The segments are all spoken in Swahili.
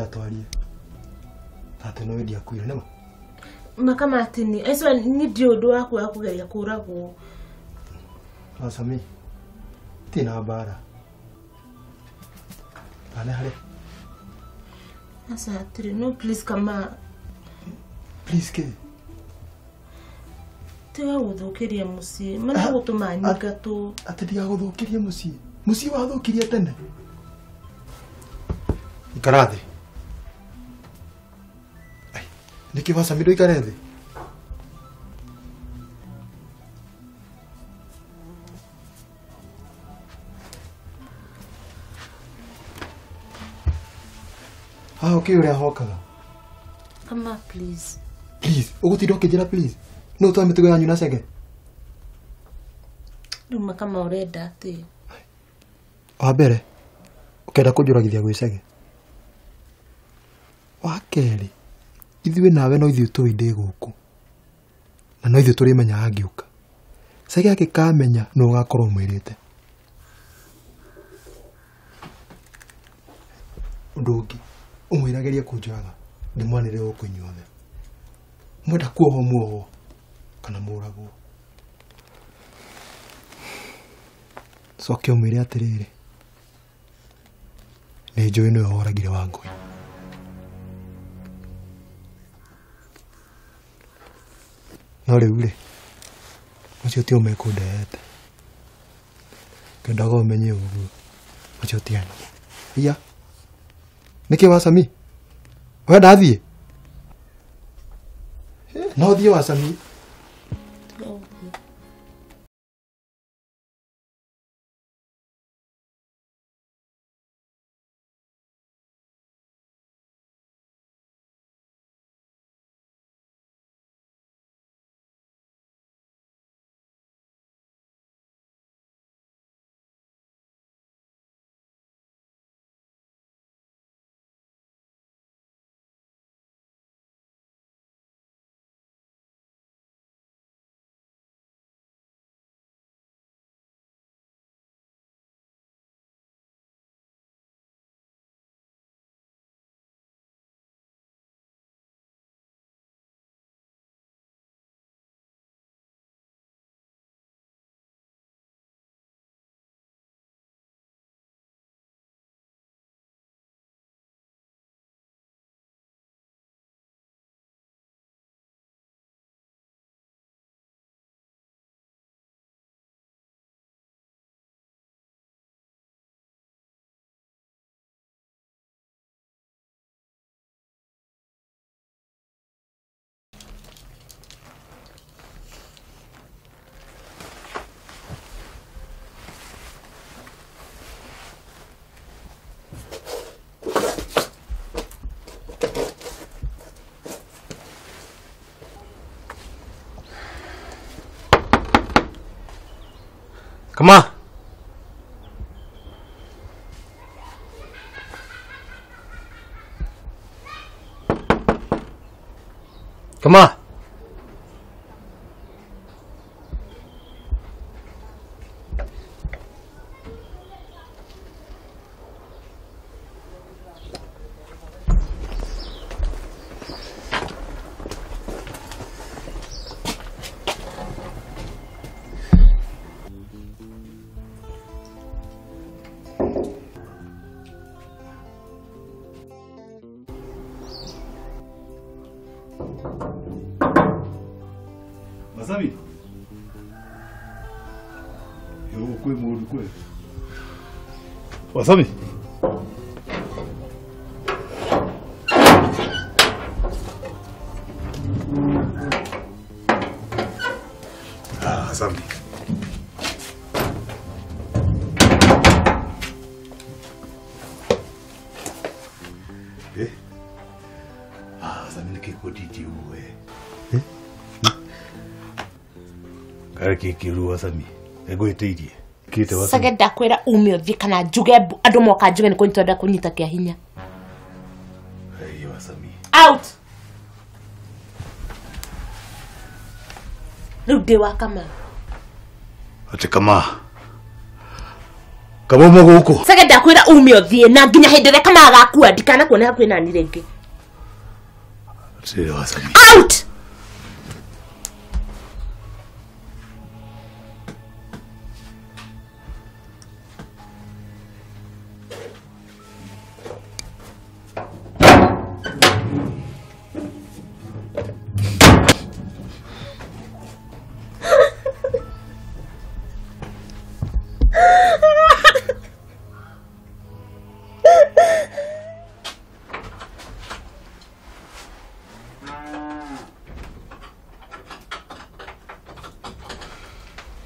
twarie. Ate no wedia kuira nama. Makama atini. Eso ni diodo wako ya kugeria kuragwo. Asami. Tina bara. Ane hale. Asa atiri no please kama. Please ke. Tiga guthukiria muci. Mana gutuma nyinga tu. Ate tiga guthukiria muci. Muci wathukiria tene. Ikarathi. Ai, niki Asami ndo ikarathi. Okay, uri ahokaga. Kama please. Please, ugutinda ukijira please. No twa mitugo yanyu na cenge. Nduma kama urenda ati. Wa mbere, ukenda kunjuragithia gwicege. Wa keri, ithuĩ nawe no ithuĩ tũĩ ndĩ gũkũ. Na no ithuĩ tũrĩmenya angiũka. Cege agĩkamenya no ũgakorwo mwĩrĩte. Ũndũ ũngĩ, umwirageria kunjaga ndimwanire gũkũ inyuothe. Mwenda kuohwo muohwo kana mũragwo. Coke umwire atiriri. Nĩ njũĩ nĩwe woragire Wangũi. No rĩu rĩ, ũcio ti ũmekũndehete. Ngendaga ũmenye ũguo. Ũcio ti ana. Iya. Niki Asami? Wewe ndathie? No thie Asami. Come on. Come on. Asami. Yo kwe modu kwe. Asami. Asami. Asami ni kiko didi uwe. Kare kikiru Asami. Ego iteidie. Kite Asami. Sage ndakwira ume uthi kana njuge andu moka njuge ni kunitoda kunyita kia hinya. Ayo Asami. Out. Rudi wa kama. Ate kama. Kabomo guku. Sage ndakwira umio thie na nginya hindire kama agakua ndikana kuona kwina ni renge. Sio Wasami. Out.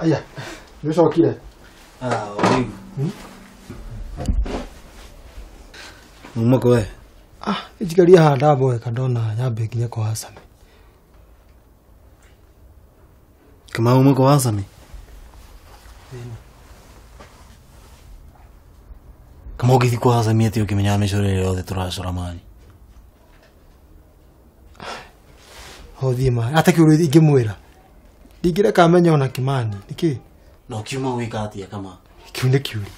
Aya, nĩũcokire? Ũrĩu. Uma kwe? Nĩnjikarire haha ndamboeka ndona nyambe nginya kwa Hasami. Kama uma kwa Hasami? Kama ũgĩthi kwa Hasami atĩ ũkĩmenya mĩcorere yothe tũracora mani? Hothiĩ maĩ, ata kĩũru ingĩmwĩra. Ndingĩreka amenye ona Kimani, nĩkĩ? Na ũkiuma gwĩka atĩa Kama? Kĩu nĩ kĩũri.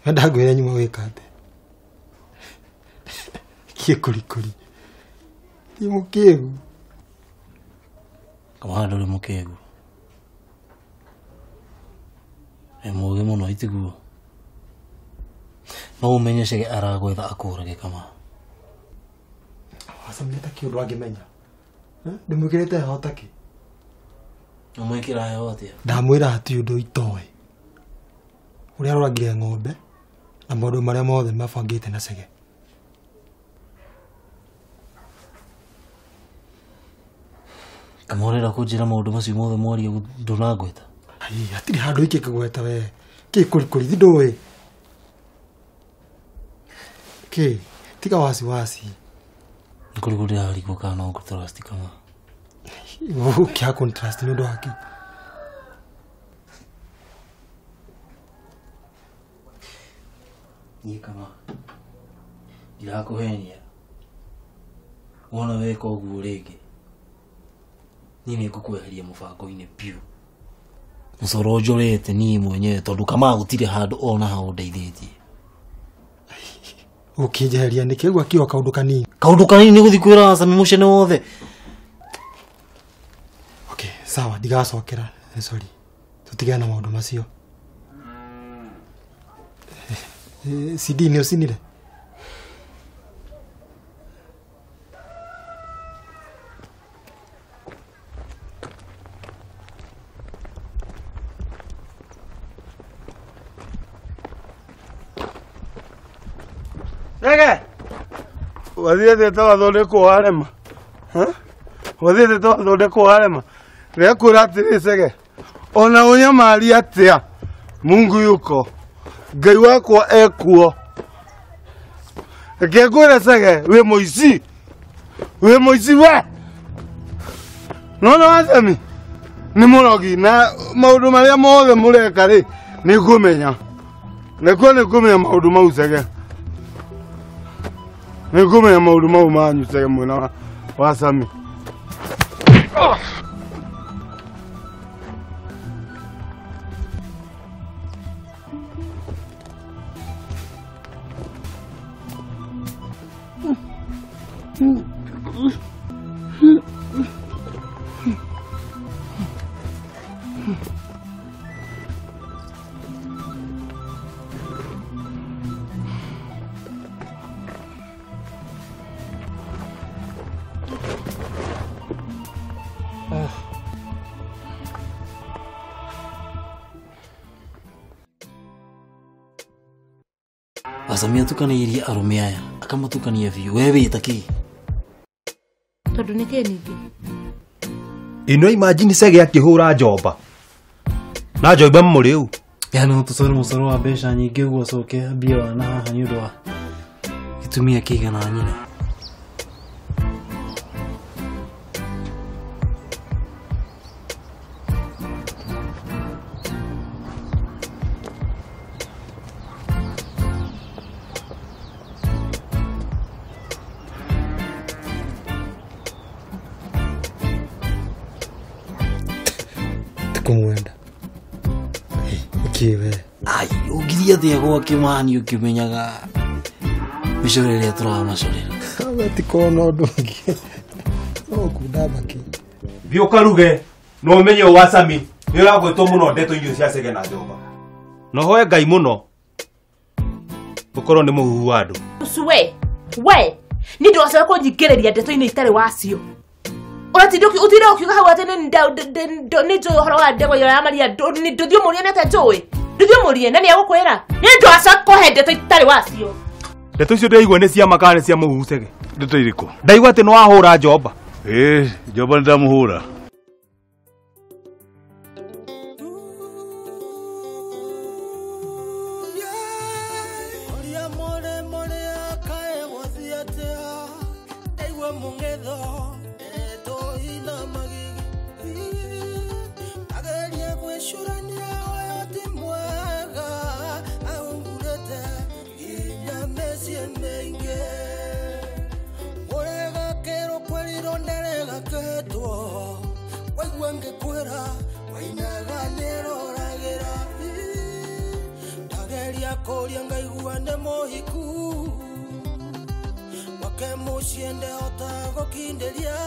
Ndangwĩra nyuma gwĩka atĩa. Kĩkũrikũri. Ti mũkĩgu. Kama ndũrĩ mũkĩgu. Mũgĩ mũno itiguo. No ũmenye Chege aragwetha akũrage Kama. Hasami ata kĩũndũ angĩmenya. Ndĩmwĩkĩrĩte heho takĩ. Ũmwĩkĩra heho atĩa? Ndamwĩra hatirĩ ũndũ itoĩ. Ũrĩa aroragire ng'ombe na maũndũ marĩa mothe mabangĩte na Chege. Kama ũrenda kũnjĩra maũndũ macio mothe mwaria ndũnangweta? Hatirĩ handũ ingĩkũgweta we. Kĩkũrikũri thi ndũĩ. Kĩ, tiga wasiwasi. Nĩkũrĩ ndĩrarigwo kana no ngũtrust Kama. Kĩa contrast nĩ ũndũ waki. Niĩ Kama ndirakũhenia. Wona weka ũguo rĩngĩ niĩ nĩngũkweheria mũbango-inĩ biũ. Mũcoro njorete niĩ mwenyewe tondũ Kama gũtirĩ handũ ona ha ũndeithĩtie. Ũkĩnjeheria nĩkĩ ũguo akiuga kaũndũ kanini? Kaũndũ kanini nĩ gũthiĩ kwĩra Hasami mũcene wothe. Okay, sawa, ndigacokera. Sorry. Tũtigane na maũndũ macio. CD nĩ ũcinire? Chege! Wathiĩte twathondekwo harema. Wathiĩte twathondekwo harema. Nĩakwĩra atĩrĩ Chege. Ona ũnyamaria atĩa. Mungu yuko. Ngai wakwa ekuo. Reke ngwĩre Chege, wĩ mũici. Wĩ mũici we. Nona Hasami. Nĩ mũrogi na maũndũ marĩa mothe mũreka rĩ nĩngũmenya. Nĩkuo nĩngũmenya maũndũ mau Chege. Nĩngũmenya maũndũ mau manyu Chege mwena wa Hasami. Hasami atukanĩirie arũme aya akamatukania biũ. We wĩta kĩ? Tondũ nĩkĩ ningĩ? Ino imagine Chege akĩhũra Njomba. Na Njomba mũrĩu. Yani ũtũcore mũcoro wa mbeca nyingĩ ũguo acoke ambie wana haha nĩ ũndũ wa gĩtumia kĩigana nyina. Kumwenda. Nĩkĩwe. Ai, ũngithia thĩa gwa Kĩmani ũkĩmenyaga mĩcorere tũramacorera. Gatikona ũndũ ũngĩ. No kunda maki. Thiĩ ũkaruge no ũmenye wa Sami nĩ ũragwĩtwo mũno ndeto irio cia Cege na Njoba. No hoye Ngai mũno ũkorwo nĩ mũhuhu wa andũ. We ni ndo asa kũnyingĩrĩria ndeto-inĩ itarĩ wacio. Ũratindĩ ukiuga hau atĩ nĩ njũĩ ũhoro wa ndego ya Maria ndũthiĩ mũrie nete njũĩ. Ndũthiĩ mũrie na nĩ egũkwĩra. Nĩ ndo asa kũhe ndeto itarĩ wacio. Ndeto icio ndaigua nĩ cia makara cia mũhuhu Cege. Ndeto irĩkũ? Ndaigua atĩ nĩ wahũra Njoba. Njoba nĩndamũhũra. Koria ngaigua nĩ mũhiku wake mũciĩ ndehota gũkindĩria